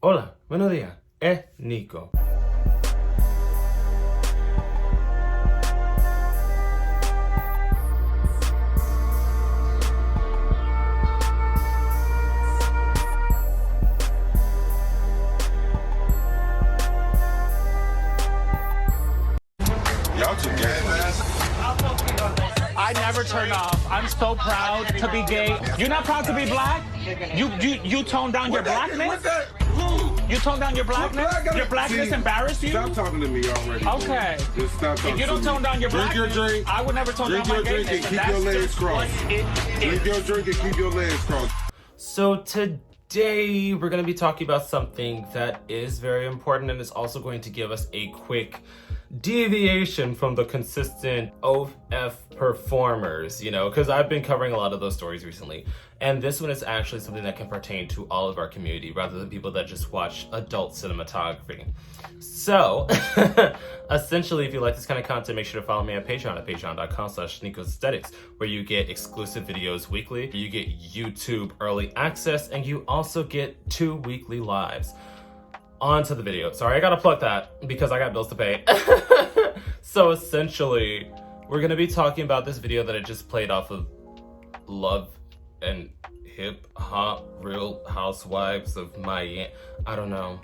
Hola, buenos días. Es Nico. Y'all too gay. I never turn off. I'm so proud to be gay. You're not proud to be black? You tone down your blackness? You tone down your blackness? Your blackness embarrass you? Stop talking to me already. Okay. Just stop talking If you don't to me. tone down your Drink blackness, your drink. I would never tone down my Drink your drink gayness. and keep your legs crossed. Drink Drink your drink and keep your legs crossed. So today we're going to be talking about something that is very important and is also going to give us a quick deviation from the consistent OF performers, because I've been covering a lot of those stories recently. And this one is actually something that can pertain to all of our community rather than people that just watch adult cinematography. So, essentially, if you like this kind of content, make sure to follow me on Patreon at patreon.com/Nicosaesthetics, where you get exclusive videos weekly, you get YouTube early access, and you also get 2 weekly lives. On to the video. Sorry, I gotta plug that because I got bills to pay. So essentially, we're gonna be talking about this video that I just played off of Love and Hip Hop Real Housewives of Miami. I don't know.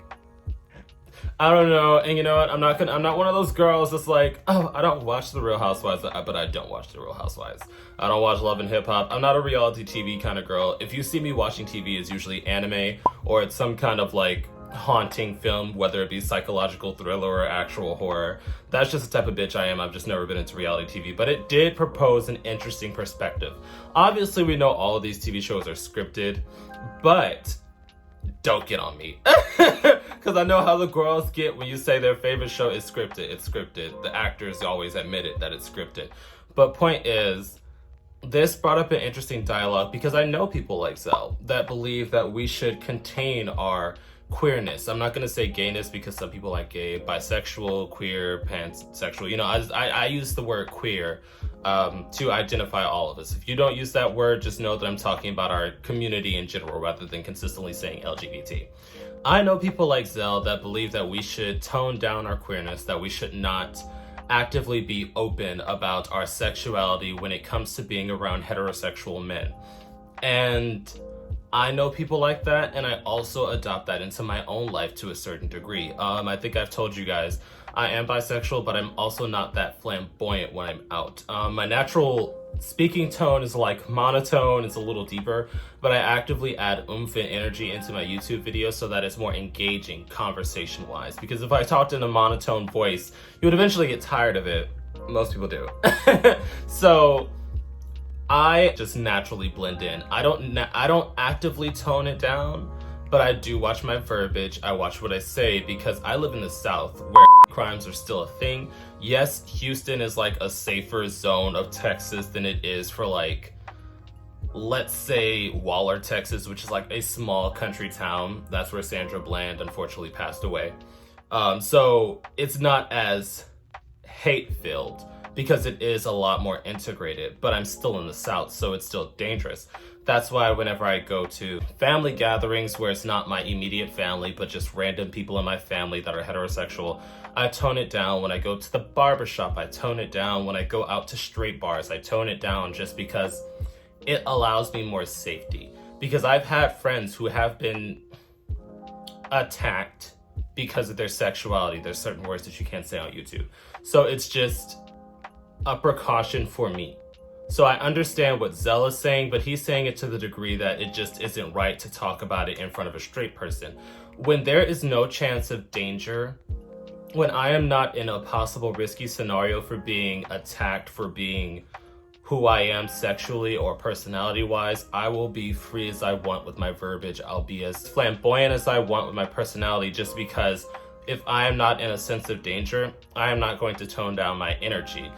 And you know what? I'm not one of those girls that's like, oh, I don't watch the Real Housewives, but I don't watch the Real Housewives. I don't watch Love and Hip Hop. I'm not a reality TV kind of girl. If you see me watching TV, it's usually anime or it's some kind of like haunting film, whether it be psychological thriller or actual horror. That's just the type of bitch I am. I've just never been into reality TV, but it did propose an interesting perspective. Obviously, we know all of these TV shows are scripted, but don't get on me. Because I know how the girls get when you say their favorite show is scripted. It's scripted. The actors always admit it, that it's scripted. But point is, this brought up an interesting dialogue because I know people like Zell that believe that we should contain our queerness. I'm not going to say gayness because some people like gay, bisexual, queer, pansexual. I use the word queer to identify all of us. If you don't use that word, just know that I'm talking about our community in general rather than consistently saying LGBT. I know people like Zell that believe that we should tone down our queerness, that we should not actively be open about our sexuality when it comes to being around heterosexual men. And I know people like that, and I also adopt that into my own life to a certain degree. I think I've told you guys, I am bisexual, but I'm also not that flamboyant when I'm out. My natural speaking tone is like monotone, it's a little deeper, but I actively add oomph and energy into my YouTube videos so that it's more engaging conversation-wise. Because if I talked in a monotone voice, you would eventually get tired of it. Most people do. So I just naturally blend in. I don't actively tone it down, but I do watch my verbiage. I watch what I say because I live in the South where crimes are still a thing. Yes, Houston is like a safer zone of Texas than it is for like, let's say Waller, Texas, which is like a small country town. That's where Sandra Bland unfortunately passed away. So it's not as hate-filled, because it is a lot more integrated, but I'm still in the South, so it's still dangerous. That's why whenever I go to family gatherings where it's not my immediate family, but just random people in my family that are heterosexual, I tone it down. When I go to the barbershop, I tone it down. When I go out to straight bars, I tone it down just because it allows me more safety. Because I've had friends who have been attacked because of their sexuality. There's certain words that you can't say on YouTube. So it's just a precaution for me. So I understand what Zell is saying, but he's saying it to the degree that it just isn't right to talk about it in front of a straight person. When there is no chance of danger, when I am not in a possible risky scenario for being attacked for being who I am sexually or personality-wise, I will be free as I want with my verbiage. I'll be as flamboyant as I want with my personality, just because if I am not in a sense of danger, I am not going to tone down my energy.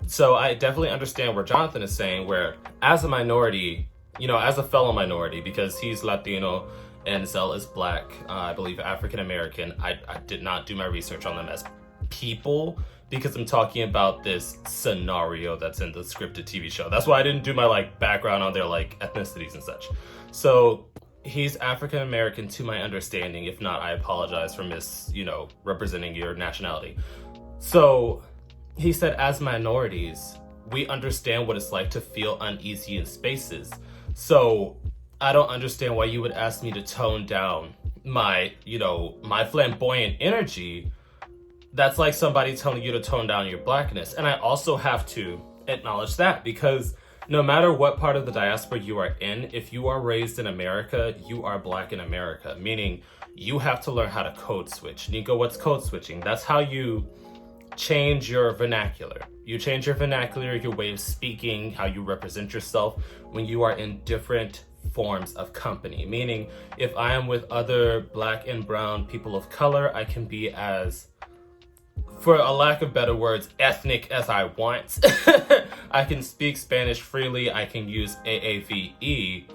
So I definitely understand where Jonathan is saying, where as a minority, as a fellow minority, because he's Latino and Zell is Black, I believe African American. I did not do my research on them as people because I'm talking about this scenario that's in the scripted TV show. That's why I didn't do my background on their ethnicities and such. So he's African American to my understanding. If not, I apologize for representing your nationality. So he said, as minorities, we understand what it's like to feel uneasy in spaces. So I don't understand why you would ask me to tone down my flamboyant energy. That's like somebody telling you to tone down your blackness. And I also have to acknowledge that, because no matter what part of the diaspora you are in, if you are raised in America, you are black in America, meaning you have to learn how to code switch. Nico, what's code switching? That's how you change your vernacular. You change your vernacular, your way of speaking, how you represent yourself when you are in different forms of company. Meaning, if I am with other black and brown people of color, I can be as, for a lack of better words, ethnic as I want. I can speak Spanish freely. I can use AAVE.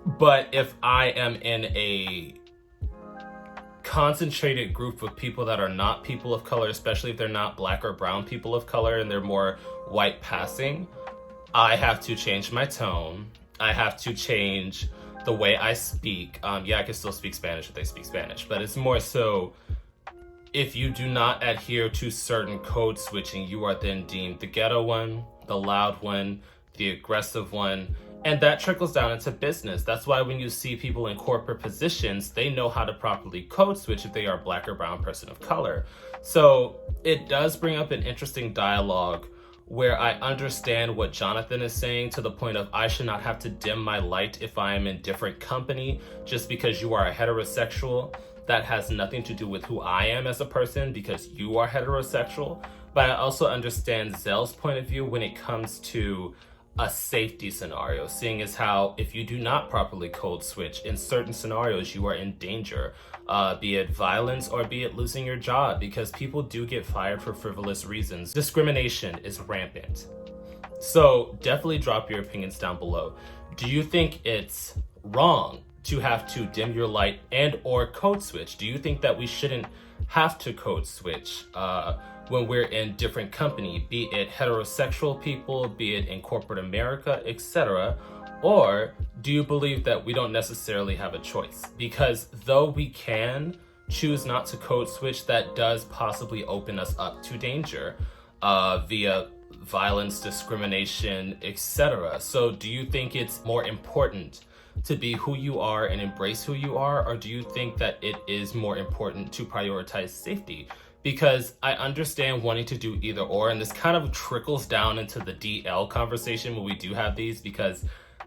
But if I am in a concentrated group of people that are not people of color, especially if they're not black or brown people of color and they're more white passing, I have to change my tone. I have to change the way I speak. I can still speak Spanish if they speak Spanish, but it's more so, if you do not adhere to certain code switching, you are then deemed the ghetto one, the loud one, the aggressive one, and that trickles down into business. That's why when you see people in corporate positions, they know how to properly code switch if they are a black or brown person of color. So it does bring up an interesting dialogue where I understand what Jonathan is saying, to the point of I should not have to dim my light if I am in different company just because you are a heterosexual. That has nothing to do with who I am as a person, because you are heterosexual. But I also understand Zell's point of view when it comes to a safety scenario, seeing as how if you do not properly code switch, in certain scenarios you are in danger, be it violence or be it losing your job, because people do get fired for frivolous reasons. Discrimination is rampant. So definitely drop your opinions down below. Do you think it's wrong to have to dim your light and or code switch? Do you think that we shouldn't have to code switch when we're in different company, be it heterosexual people, be it in corporate America, etc.? Or do you believe that we don't necessarily have a choice? Because though we can choose not to code switch, that does possibly open us up to danger via violence, discrimination, etc. So do you think it's more important to be who you are and embrace who you are, or do you think that it is more important to prioritize safety? Because I understand wanting to do either or, and this kind of trickles down into the DL conversation when we do have these, because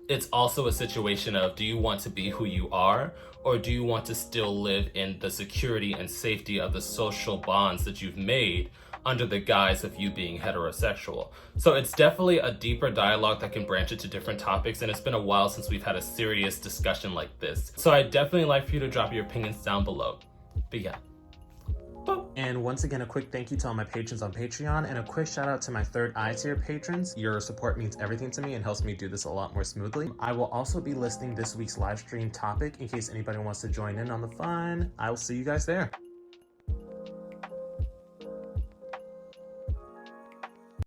it's also a situation of, do you want to be who you are, or do you want to still live in the security and safety of the social bonds that you've made under the guise of you being heterosexual? So it's definitely a deeper dialogue that can branch into different topics, and it's been a while since we've had a serious discussion like this. So I'd definitely like for you to drop your opinions down below. But yeah. And once again, a quick thank you to all my patrons on Patreon, and a quick shout out to my third eye tier patrons. Your support means everything to me and helps me do this a lot more smoothly. I will also be listing this week's live stream topic in case anybody wants to join in on the fun. I will see you guys there.